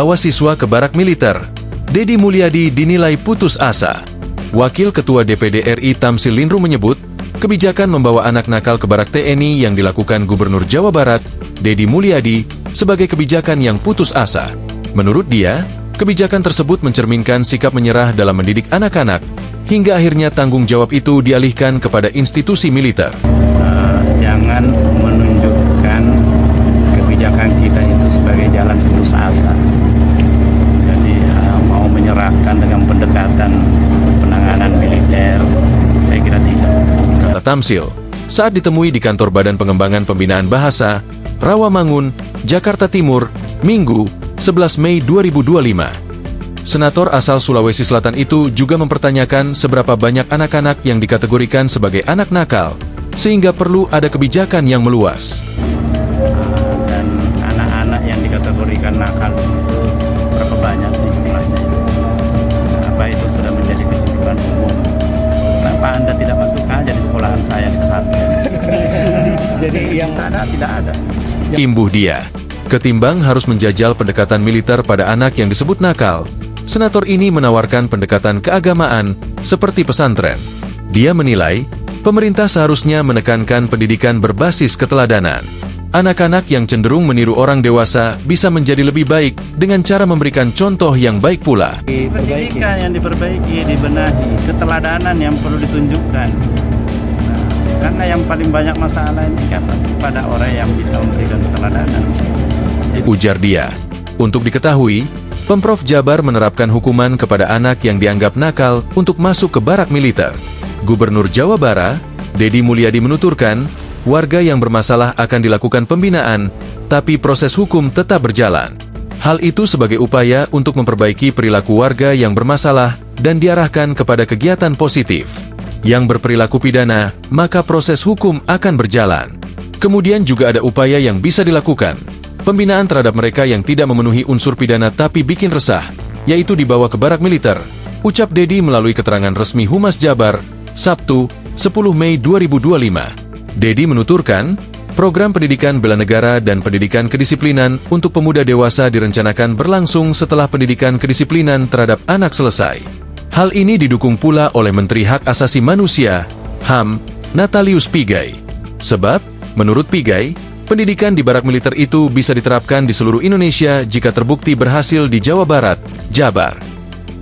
membawa siswa ke barak militer. Dedi Mulyadi dinilai putus asa. Wakil Ketua DPD RI Tamsil Linru menyebut, kebijakan membawa anak nakal ke barak TNI yang dilakukan Gubernur Jawa Barat, Dedi Mulyadi, sebagai kebijakan yang putus asa. Menurut dia, kebijakan tersebut mencerminkan sikap menyerah dalam mendidik anak-anak, hingga akhirnya tanggung jawab itu dialihkan kepada institusi militer. Jangan menunjukkan kebijakan kita itu sebagai jalan putus asa. Jadi mau menyerahkan dengan pendekatan penanganan militer, saya kira tidak. Kata Tamsil, saat ditemui di kantor Badan Pengembangan Pembinaan Bahasa, Rawamangun, Jakarta Timur, Minggu, 11 Mei 2025. Senator asal Sulawesi Selatan itu juga mempertanyakan seberapa banyak anak-anak yang dikategorikan sebagai anak nakal, sehingga perlu ada kebijakan yang meluas. Dan anak-anak yang dikategorikan nakal itu berapa banyak sih jumlahnya? Apa itu sudah menjadi kecenderungan umum? Kenapa Anda tidak masuk aja di sekolahan saya di pesantren? Jadi yang ada tidak ada. Imbuh dia, ketimbang harus menjajal pendekatan militer pada anak yang disebut nakal, senator ini menawarkan pendekatan keagamaan seperti pesantren. Dia menilai, pemerintah seharusnya menekankan pendidikan berbasis keteladanan. Anak-anak yang cenderung meniru orang dewasa bisa menjadi lebih baik dengan cara memberikan contoh yang baik pula. Pendidikan yang diperbaiki, dibenahi, keteladanan yang perlu ditunjukkan. Karena yang paling banyak masalah ini kan pada orang yang bisa memberikan keteladanan. Ujar dia. Untuk diketahui, Pemprov Jabar menerapkan hukuman kepada anak yang dianggap nakal untuk masuk ke barak militer. Gubernur Jawa Barat, Dedi Mulyadi menuturkan, warga yang bermasalah akan dilakukan pembinaan, tapi proses hukum tetap berjalan. Hal itu sebagai upaya untuk memperbaiki perilaku warga yang bermasalah dan diarahkan kepada kegiatan positif. Yang berperilaku pidana, maka proses hukum akan berjalan. Kemudian juga ada upaya yang bisa dilakukan, pembinaan terhadap mereka yang tidak memenuhi unsur pidana tapi bikin resah, yaitu dibawa ke barak militer, ucap Dedi melalui keterangan resmi Humas Jabar, Sabtu, 10 Mei 2025. Dedi menuturkan, program pendidikan bela negara dan pendidikan kedisiplinan untuk pemuda dewasa direncanakan berlangsung setelah pendidikan kedisiplinan terhadap anak selesai. Hal ini didukung pula oleh Menteri Hak Asasi Manusia, HAM, Natalius Pigai. Sebab, menurut Pigai, pendidikan di barak militer itu bisa diterapkan di seluruh Indonesia jika terbukti berhasil di Jawa Barat, Jabar.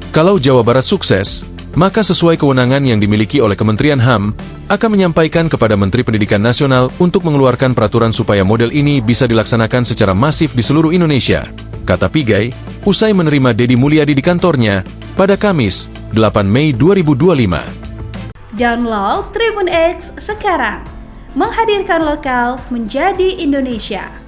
Kalau Jawa Barat sukses, maka sesuai kewenangan yang dimiliki oleh Kementerian HAM, akan menyampaikan kepada Menteri Pendidikan Nasional untuk mengeluarkan peraturan supaya model ini bisa dilaksanakan secara masif di seluruh Indonesia, kata Pigai, usai menerima Dedi Mulyadi di kantornya pada Kamis, 8 Mei 2025. Download Tribun X sekarang, menghadirkan lokal menjadi Indonesia.